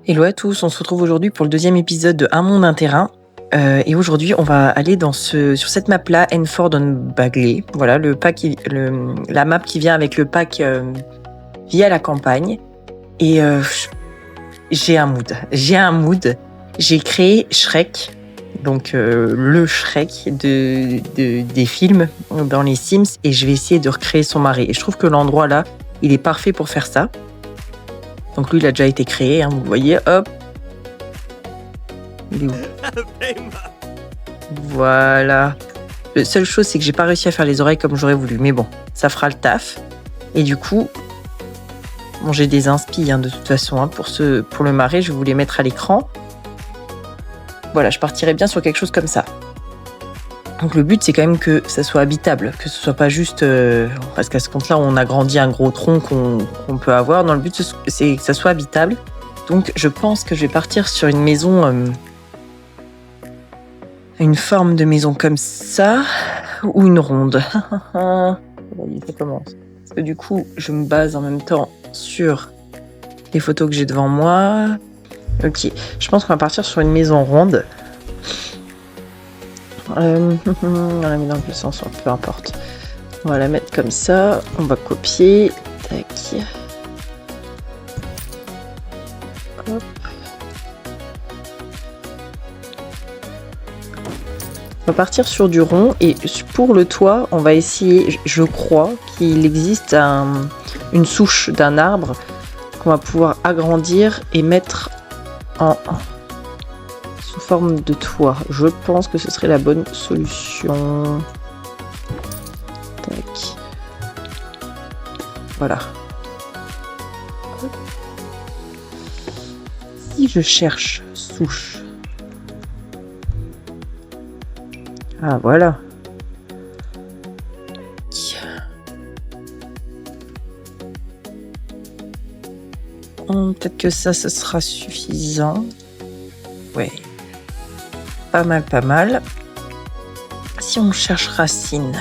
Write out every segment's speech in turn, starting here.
Hello à tous, on se retrouve aujourd'hui pour le deuxième épisode de Un monde, un terrain. Et aujourd'hui, on va aller sur cette map-là, Enford on Bagley. Voilà, la map qui vient avec le pack via la campagne. Et j'ai un mood. J'ai créé Shrek, donc le Shrek des films dans les Sims, et je vais essayer de recréer son marais. Et je trouve que l'endroit là, il est parfait pour faire ça. Donc lui, il a déjà été créé, hein, vous voyez, hop. Il est où ? Voilà. La seule chose, c'est que j'ai pas réussi à faire les oreilles comme j'aurais voulu. Mais bon, ça fera le taf. Et du coup, bon, j'ai des inspi de toute façon. Hein, pour le marais, je vais vous les mettre à l'écran. Voilà, je partirai bien sur quelque chose comme ça. Donc le but, c'est quand même que ça soit habitable, que ce soit pas juste... parce qu'à ce compte-là, on agrandit un gros tronc qu'on peut avoir. Non, le but, c'est que ça soit habitable. Donc je pense que je vais partir sur une maison... une forme de maison comme ça, ou une ronde. Ça commence. Parce que du coup, je me base en même temps sur les photos que j'ai devant moi. Ok, je pense qu'on va partir sur une maison ronde. On la met dans le sens, peu importe. On va la mettre comme ça, on va copier. Tac. Hop. On va partir sur du rond et pour le toit, on va essayer, je crois qu'il existe une souche d'un arbre qu'on va pouvoir agrandir et mettre sous forme de toit. Je pense que ce serait la bonne solution. Tac. Voilà. Si je cherche souche. Ah voilà. Peut-être que ça, ce sera suffisant. Ouais. Pas mal. Si on cherche racine.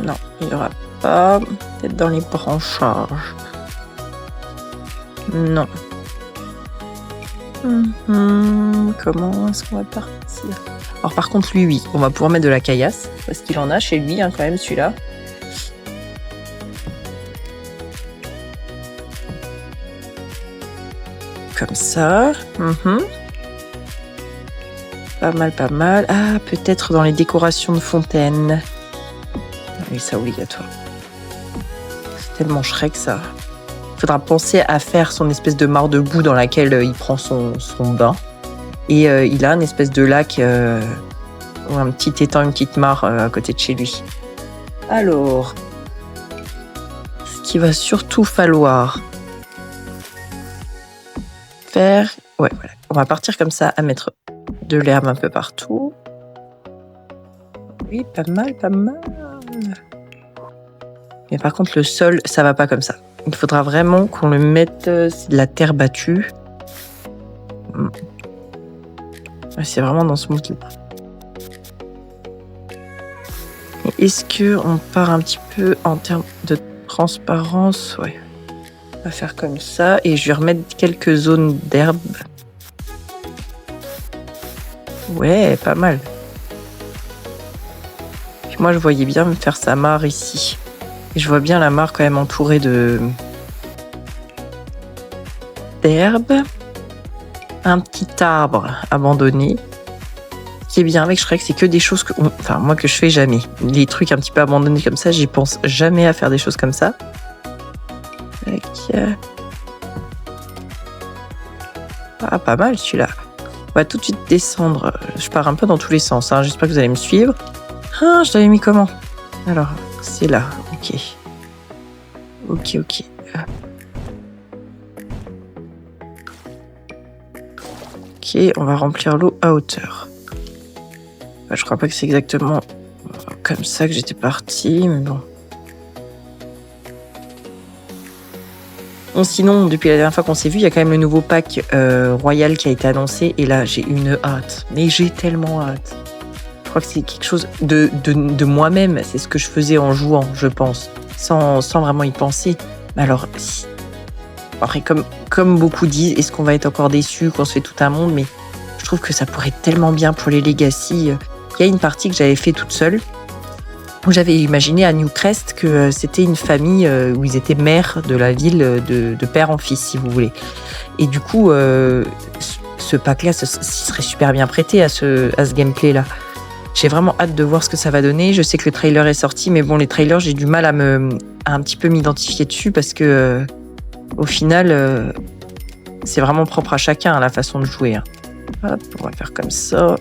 Non, il n'y aura pas. Peut-être dans les branchages. Non. Comment est-ce qu'on va partir ? Alors par contre, lui, oui, on va pouvoir mettre de la caillasse, parce qu'il en a chez lui, quand même, celui-là. Comme ça. Pas mal. Ah, peut-être dans les décorations de fontaine. Oui, ça, obligatoire. C'est tellement Shrek, ça. Il faudra penser à faire son espèce de mare de boue dans laquelle il prend son bain. Et il a une espèce de lac, ou un petit étang, une petite mare à côté de chez lui. Alors, ce qu'il va surtout falloir faire... Ouais, voilà. On va partir comme ça à mettre de l'herbe un peu partout. Oui, pas mal. Mais par contre, le sol, ça va pas comme ça. Il faudra vraiment qu'on le mette de la terre battue. C'est vraiment dans ce mood-là. Est-ce qu'on part un petit peu en termes de transparence ? Ouais. On va faire comme ça. Et je vais remettre quelques zones d'herbe. Ouais, pas mal. Puis moi, je voyais bien me faire sa mare ici. Et je vois bien la mare quand même entourée d'herbe. Un petit arbre abandonné. Ce qui est bien avec Shrek, c'est que des choses que je fais jamais. Les trucs un petit peu abandonnés comme ça, j'y pense jamais à faire des choses comme ça. Ah, pas mal celui-là. On va tout de suite descendre. Je pars un peu dans tous les sens. J'espère que vous allez me suivre. Ah, je l'avais mis comment ? Alors, c'est là. Ok. Ok, on va remplir l'eau à hauteur. Je crois pas que c'est exactement comme ça que j'étais partie, mais bon. Bon, sinon, depuis la dernière fois qu'on s'est vu, il y a quand même le nouveau pack royal qui a été annoncé, et là, j'ai une hâte. Mais j'ai tellement hâte. Je crois que c'est quelque chose de moi-même. C'est ce que je faisais en jouant, je pense, sans vraiment y penser. Mais alors, Après, comme beaucoup disent, est-ce qu'on va être encore déçu quand on se fait tout un monde? Mais je trouve que ça pourrait être tellement bien pour les Legacy. Il y a une partie que j'avais fait toute seule, où j'avais imaginé à Newcrest que c'était une famille où ils étaient maires de la ville de père en fils, si vous voulez. Et du coup, ce pack-là, serait super bien prêté à ce gameplay-là. J'ai vraiment hâte de voir ce que ça va donner. Je sais que le trailer est sorti, mais bon, les trailers, j'ai du mal à un petit peu m'identifier dessus parce que, au final, c'est vraiment propre à chacun, la façon de jouer. Hein. Hop, on va faire comme ça.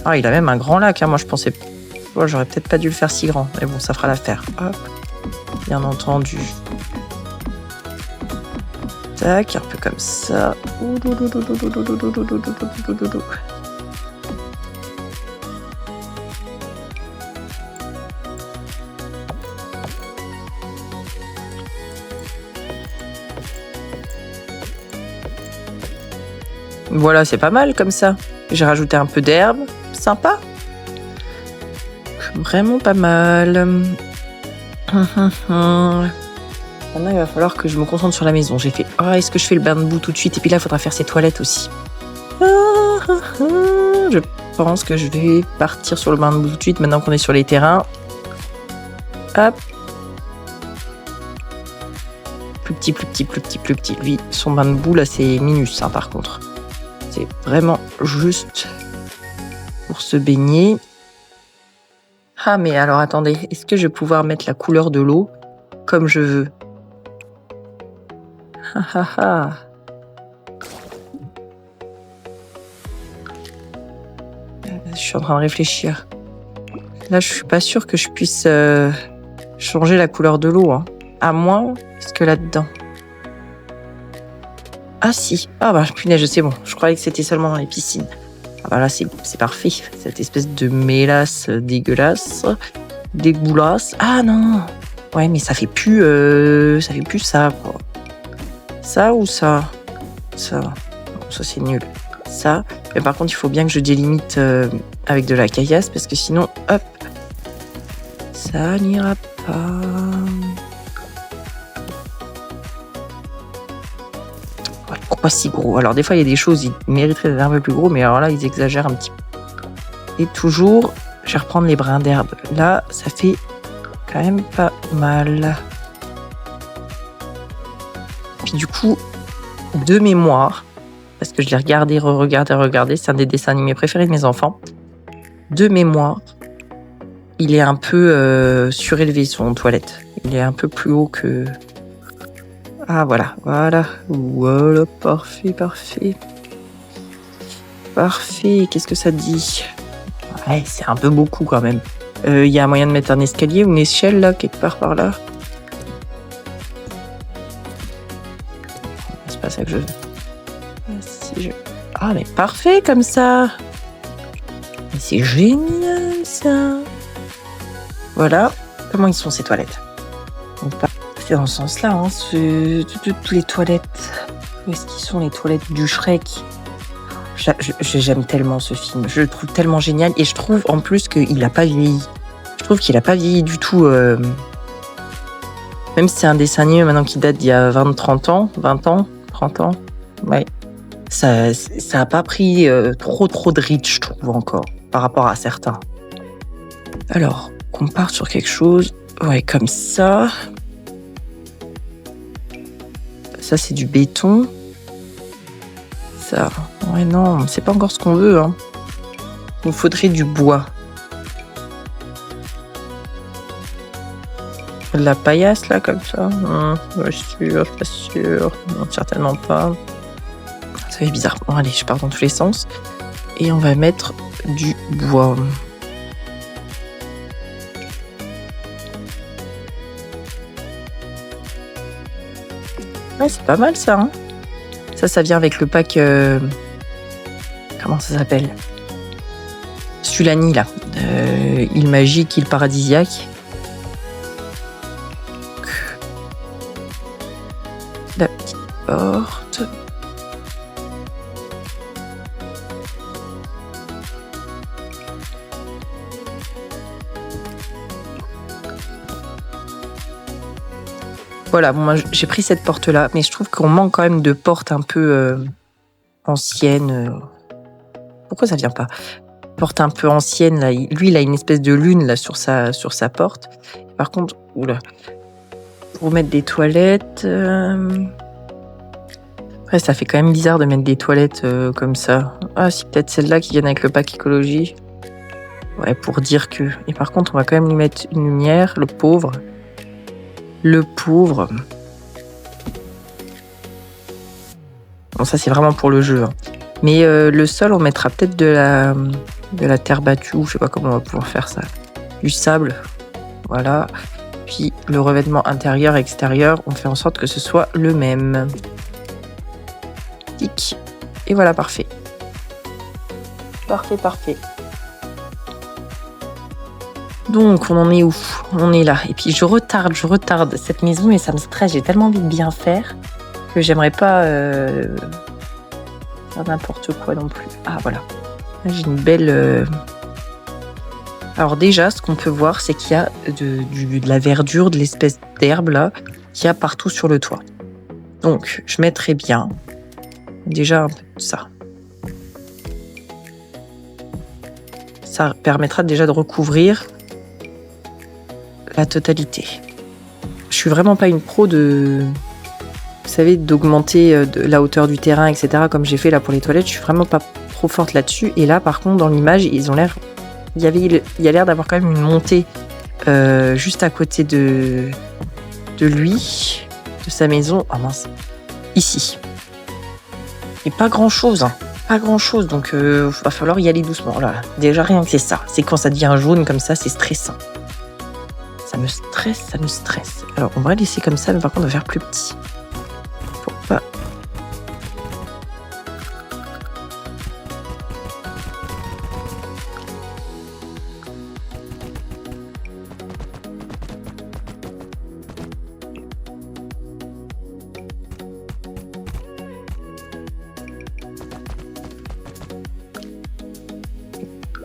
Ah, il a même un grand lac. Hein. Moi, je pensais... Oh, j'aurais peut-être pas dû le faire si grand. Mais bon, ça fera l'affaire. Hop. Bien entendu. Tac, un peu comme ça. Voilà, c'est pas mal comme ça. J'ai rajouté un peu d'herbe. Sympa. Vraiment pas mal. Maintenant, il va falloir que je me concentre sur la maison. J'ai fait, est-ce que je fais le bain de boue tout de suite? Et puis là, il faudra faire ses toilettes aussi. Je pense que je vais partir sur le bain de boue tout de suite, maintenant qu'on est sur les terrains. Hop. Plus petit. Lui, son bain de boue, là, c'est minus, hein, par contre. C'est vraiment juste pour se baigner. Ah, mais alors, attendez. Est-ce que je vais pouvoir mettre la couleur de l'eau comme je veux? Je suis en train de réfléchir. Là, je suis pas sûre que je puisse changer la couleur de l'eau. Hein. À moins, est-ce que là-dedans... Ah si. Ah bah punaise, c'est bon. Je croyais que c'était seulement dans les piscines. Ah bah là, c'est parfait. Cette espèce de mélasse dégueulasse. Dégoulasse. Ah non. Ouais, mais ça fait plus ça, quoi. Ça ou ça? Ça. Bon, ça, c'est nul. Ça. Mais par contre, il faut bien que je délimite avec de la caillasse parce que sinon, hop, ça n'ira pas. Pourquoi si gros? Alors des fois, il y a des choses, ils mériteraient d'être un peu plus gros, mais alors là, ils exagèrent un petit peu. Et toujours, je vais reprendre les brins d'herbe. Là, ça fait quand même pas mal. Puis du coup, de mémoire, parce que je l'ai regardé, re-regardé, c'est un des dessins animés préférés de mes enfants. De mémoire, il est un peu surélevé, son toilette. Il est un peu plus haut que... Ah, voilà. Voilà, parfait. Parfait, qu'est-ce que ça dit? Ouais, c'est un peu beaucoup quand même. Il y a moyen de mettre un escalier ou une échelle, là, quelque part par là? C'est pas ça que je veux. Ah, mais parfait comme ça! Mais c'est génial, ça! Voilà. Comment ils sont, ces toilettes? C'est dans ce sens-là, hein, toutes les toilettes. Où est-ce qu'ils sont, les toilettes du Shrek? J'aime tellement ce film. Je le trouve tellement génial. Et je trouve, en plus, qu'il n'a pas vieilli. Je trouve qu'il n'a pas vieilli du tout. Même si c'est un dessin animé maintenant qui date d'il y a 30 ans. Ouais. Ça a pas pris trop de reach, je trouve, encore, par rapport à certains. Alors, qu'on parte sur quelque chose, ouais, comme ça. Ça, c'est du béton. Ça, ouais, non, c'est pas encore ce qu'on veut, hein. Il nous faudrait du bois. De la paillasse, là, comme ça. Je suis pas sûre. Non, certainement pas. Ça fait bizarre. Bon, allez, je pars dans tous les sens. Et on va mettre du bois. Ouais, c'est pas mal, ça, hein. Ça vient avec le pack... Comment ça s'appelle? Sulani, là. Île magique, île paradisiaque. La petite porte. Voilà, bon, moi j'ai pris cette porte-là, mais je trouve qu'on manque quand même de portes un peu anciennes. Pourquoi ça vient pas? Porte un peu ancienne, là. Lui, il a une espèce de lune là sur sa porte. Par contre, oula, pour mettre des toilettes. Après, ça fait quand même bizarre de mettre des toilettes comme ça. Ah, si, peut-être celle-là qui vient avec le pack écologie. Ouais, pour dire que. Et par contre, on va quand même lui mettre une lumière, le pauvre. Le pauvre. Bon, ça, c'est vraiment pour le jeu. Hein. Mais le sol, on mettra peut-être de la terre battue, je sais pas comment on va pouvoir faire ça. Du sable, voilà. Puis le revêtement intérieur et extérieur, on fait en sorte que ce soit le même. Tic. Et voilà, parfait. Parfait. Donc, on en est où? On est là. Et puis, je retarde cette maison et ça me stresse. J'ai tellement envie de bien faire que j'aimerais pas faire n'importe quoi non plus. Ah, voilà. Là, j'ai une belle... Alors déjà, ce qu'on peut voir, c'est qu'il y a de la verdure, de l'espèce d'herbe là, qu'il y a partout sur le toit. Donc, je mettrai bien déjà un peu de ça. Ça permettra déjà de recouvrir la totalité. Je suis vraiment pas une pro vous savez, d'augmenter la hauteur du terrain, etc. Comme j'ai fait là pour les toilettes. Je suis vraiment pas trop forte là-dessus. Et là, par contre, dans l'image, ils ont l'air... Il y a l'air d'avoir quand même une montée juste à côté de lui, de sa maison. Oh mince. Ici. Et pas grand-chose, hein. Pas grand-chose. Donc, va falloir y aller doucement. Là, déjà, rien que c'est ça. C'est quand ça devient jaune comme ça, c'est stressant. Ça me stresse. Alors, on va laisser comme ça, mais par contre, on va faire plus petit. Faut pas...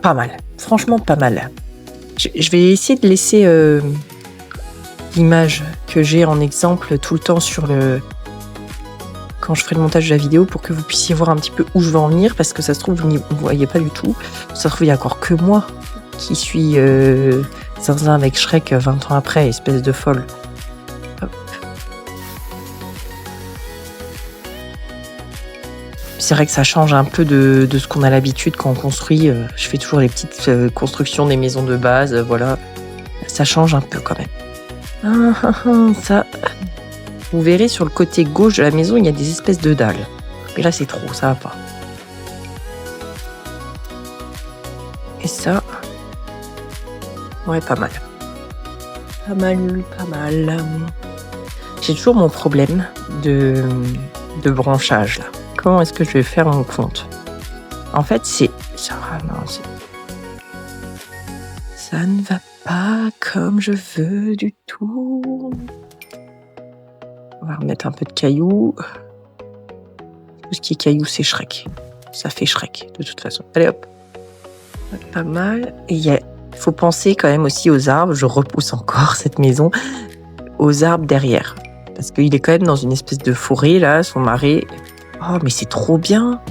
Pas mal. Franchement, pas mal. Je vais essayer de laisser l'image que j'ai en exemple tout le temps quand je ferai le montage de la vidéo pour que vous puissiez voir un petit peu où je veux en venir parce que ça se trouve, vous ne voyez pas du tout. Ça se trouve, il n'y a encore que moi qui suis zinzin avec Shrek 20 ans après, espèce de folle. Hop. C'est vrai que ça change un peu de ce qu'on a l'habitude quand on construit. Je fais toujours les petites constructions des maisons de base, voilà. Ça change un peu quand même. Ça, vous verrez sur le côté gauche de la maison, il y a des espèces de dalles. Mais là, c'est trop, ça va pas. Et ça, ouais, pas mal. Pas mal. J'ai toujours mon problème de branchage là. Comment est-ce que je vais faire mon compte? En fait, ça ne va pas comme je veux du tout. On va remettre un peu de cailloux. Tout ce qui est cailloux, c'est Shrek. Ça fait Shrek, de toute façon. Allez hop. Pas mal. Et il faut penser quand même aussi aux arbres. Je repousse encore cette maison. Aux arbres derrière. Parce qu'il est quand même dans une espèce de forêt, là, son marais. Oh, mais c'est trop bien.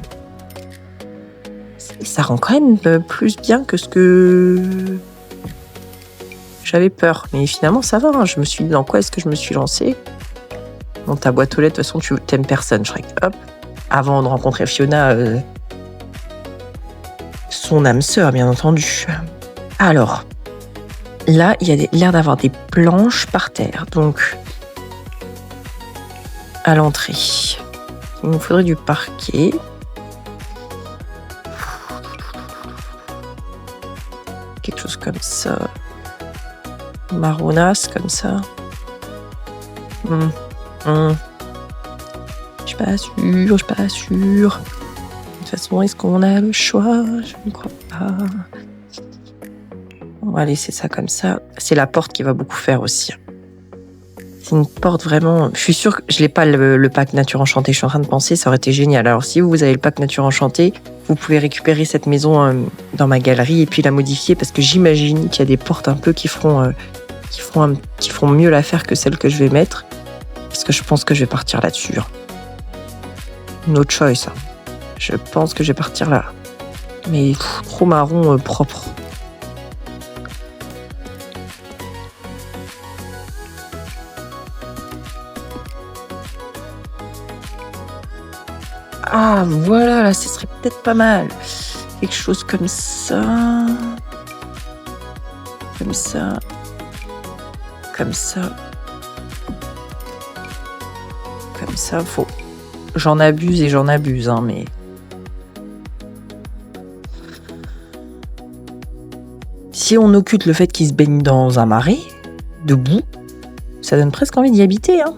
Ça rend quand même plus bien que ce que j'avais peur. Mais finalement, ça va. Hein. Je me suis dit, dans quoi est-ce que je me suis lancée? Bon, ta boîte aux lettres, de toute façon, tu t'aimes personne, Shrek. Hop. Avant de rencontrer Fiona, son âme sœur, bien entendu. Alors, là, il y a l'air d'avoir des planches par terre. Donc, à l'entrée, il nous faudrait du parquet. Quelque chose comme ça. Marronasse, comme ça. Je suis pas sûre. De toute façon, est-ce qu'on a le choix? Je ne crois pas. On va laisser ça comme ça. C'est la porte qui va beaucoup faire aussi. C'est une porte vraiment... Je suis sûre que je n'ai pas le pack Nature Enchantée. Je suis en train de penser, ça aurait été génial. Alors, si vous avez le pack Nature Enchantée, vous pouvez récupérer cette maison dans ma galerie et puis la modifier parce que j'imagine qu'il y a des portes un peu qui feront mieux l'affaire que celles que je vais mettre. Parce que je pense que je vais partir là-dessus. No choice. Je pense que je vais partir là. Mais trop marron propre. Ah, voilà, là, ce serait peut-être pas mal. Quelque chose comme ça. Comme ça. Comme ça. Comme ça, faut... J'en abuse et j'en abuse, hein, mais... Si on occulte le fait qu'il se baigne dans un marais, debout, ça donne presque envie d'y habiter, hein.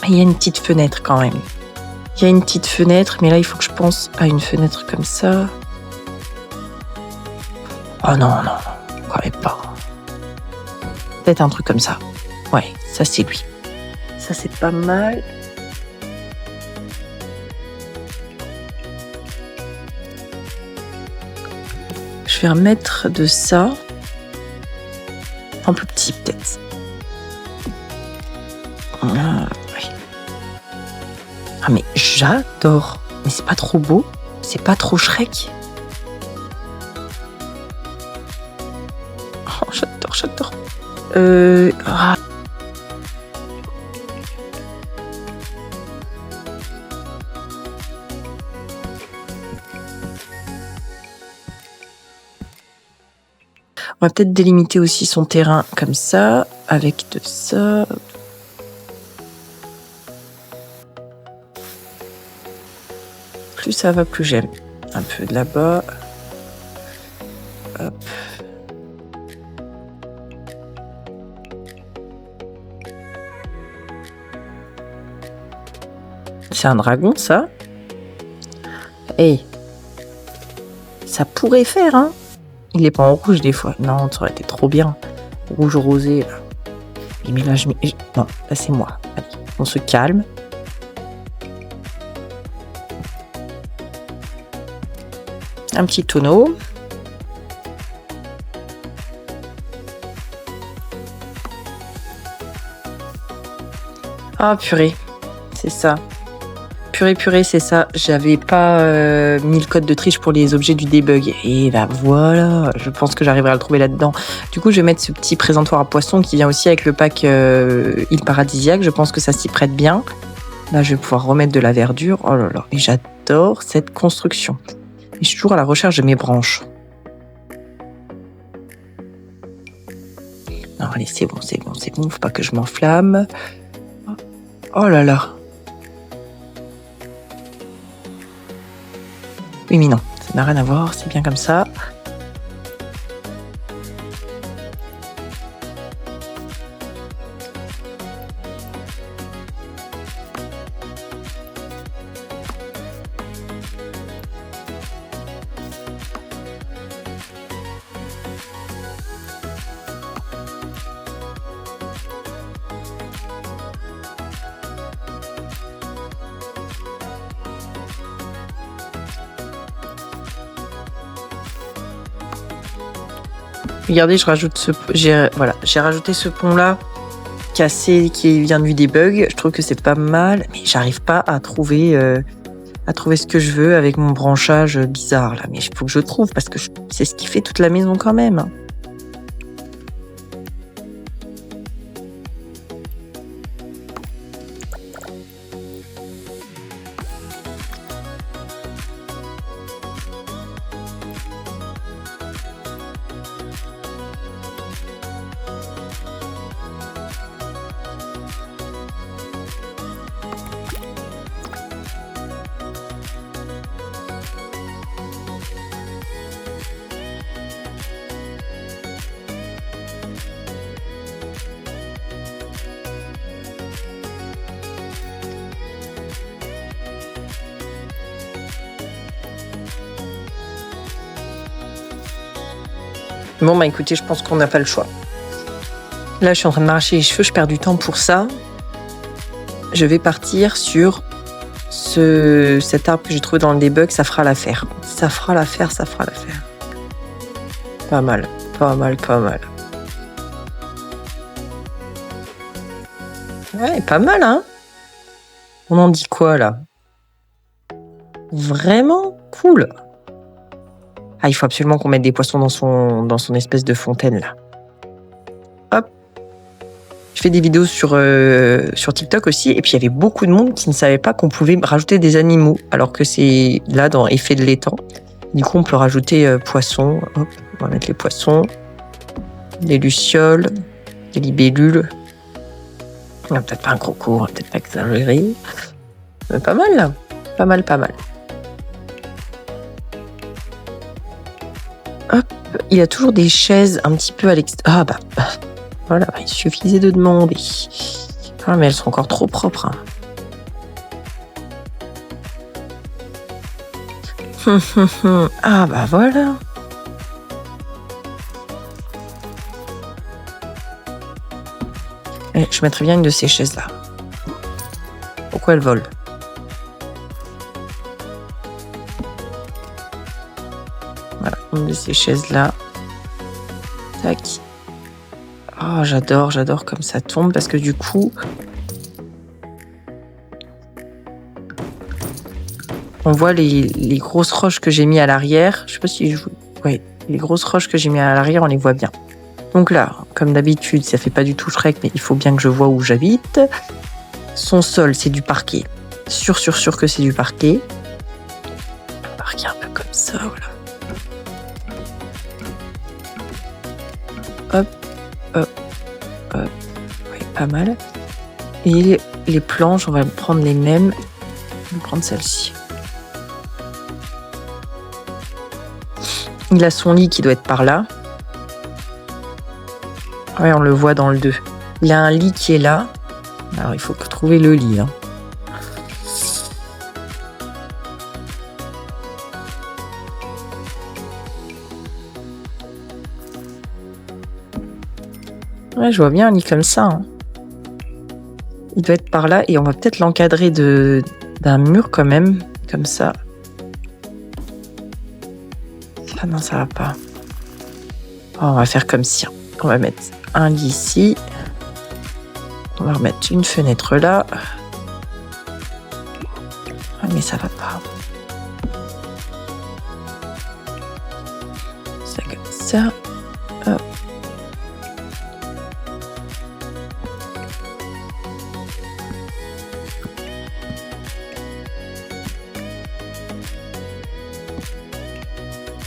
Il y a une petite fenêtre quand même. Il y a une petite fenêtre, mais là, il faut que je pense à une fenêtre comme ça. Oh non, quand même pas. Peut-être un truc comme ça. Ouais, ça, c'est lui. Ça, c'est pas mal. Je vais remettre de ça. En plus petit, peut-être. Ah mais j'adore. Mais c'est pas trop beau. C'est pas trop Shrek. Oh, j'adore. Ah. On va peut-être délimiter aussi son terrain comme ça, avec de ça. Plus ça va, plus j'aime. Un peu de là-bas. Hop. C'est un dragon, ça. Hey. Ça pourrait faire, hein. Il est pas en rouge, des fois. Non, ça aurait été trop bien. Rouge rosé, là. Mais là, non, là, c'est moi. Allez, on se calme. Un petit tonneau. Ah, purée. C'est ça. Purée, c'est ça. J'avais pas mis le code de triche pour les objets du debug. Et bah voilà, je pense que j'arriverai à le trouver là-dedans. Du coup, je vais mettre ce petit présentoir à poissons qui vient aussi avec le pack île paradisiaque. Je pense que ça s'y prête bien. Là, je vais pouvoir remettre de la verdure. Oh là là, et j'adore cette construction. Et je suis toujours à la recherche de mes branches. Non, allez, c'est bon. Faut pas que je m'enflamme. Oh là là. Oui, mais non, ça n'a rien à voir, c'est bien comme ça. Regardez, j'ai rajouté ce pont-là cassé qui vient du debug. Je trouve que c'est pas mal, mais j'arrive pas à trouver ce que je veux avec mon branchage bizarre là. Mais il faut que je trouve parce que c'est ce qui fait toute la maison quand même. Bon, bah écoutez, je pense qu'on n'a pas le choix. Là, je suis en train de m'arracher les cheveux, je perds du temps pour ça. Je vais partir sur cet arbre que j'ai trouvé dans le debug, ça fera l'affaire. Ça fera l'affaire. Pas mal. Ouais, pas mal, hein? On en dit quoi, là? Vraiment cool. Ah, il faut absolument qu'on mette des poissons dans son espèce de fontaine, là. Hop. Je fais des vidéos sur TikTok aussi, et puis il y avait beaucoup de monde qui ne savait pas qu'on pouvait rajouter des animaux, alors que c'est là dans effet de l'étang. Du coup, on peut rajouter poissons. Hop, on va mettre les poissons, des lucioles, des libellules. Peut-être pas un croco, peut-être pas exagéré. Mais pas mal, là. Pas mal. Hop, il y a toujours des chaises un petit peu à l'extérieur. Ah bah, voilà, il suffisait de demander. Ah, mais elles sont encore trop propres. Ah bah voilà. Je mettrais bien une de ces chaises-là. Pourquoi elles volent? Voilà, une de ces chaises-là. Tac. Oh, j'adore comme ça tombe parce que du coup, on voit les grosses roches que j'ai mis à l'arrière. Je sais pas si ouais, les grosses roches que j'ai mis à l'arrière, on les voit bien. Donc là, comme d'habitude, ça fait pas du tout Shrek, mais il faut bien que je vois où j'habite. Son sol, c'est du parquet. Sûr que c'est du parquet. Parquet un peu comme ça, voilà. Hop. Oui, pas mal. Et les planches, on va prendre les mêmes. On va prendre celle-ci. Il a son lit qui doit être par là. Ouais, on le voit dans le 2. Il a un lit qui est là. Alors, il faut trouver le lit. Hein. Ouais, je vois bien un lit comme ça. Hein. Il doit être par là et on va peut-être l'encadrer d'un mur quand même, comme ça. Ah non, ça va pas. Oh, on va faire comme si. On va mettre un lit ici. On va remettre une fenêtre là. Ah, mais ça va pas. Ça comme ça. Hop.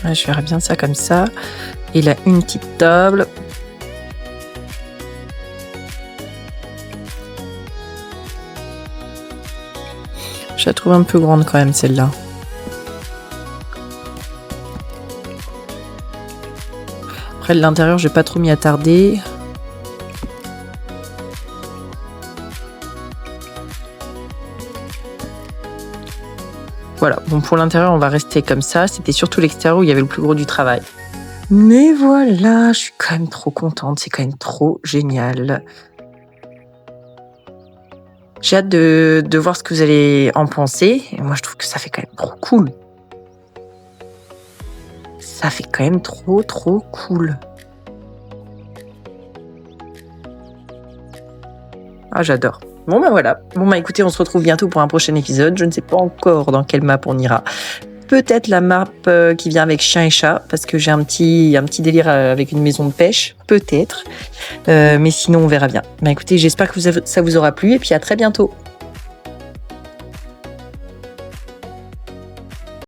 Ouais, je verrai bien ça comme ça. Il a une petite table. Je la trouve un peu grande quand même, celle-là. Après, de l'intérieur, je n'ai pas trop m'y attarder. Voilà, bon, pour l'intérieur, on va rester comme ça. C'était surtout l'extérieur où il y avait le plus gros du travail. Mais voilà, je suis quand même trop contente. C'est quand même trop génial. J'ai hâte de voir ce que vous allez en penser. Et moi, je trouve que ça fait quand même trop cool. Ça fait quand même trop cool. Ah, j'adore. Bon, ben voilà. Bon, bah écoutez, on se retrouve bientôt pour un prochain épisode. Je ne sais pas encore dans quelle map on ira. Peut-être la map qui vient avec chien et chat, parce que j'ai un petit délire avec une maison de pêche. Peut-être. Mais sinon, on verra bien. Bah écoutez, j'espère que ça vous aura plu et puis à très bientôt.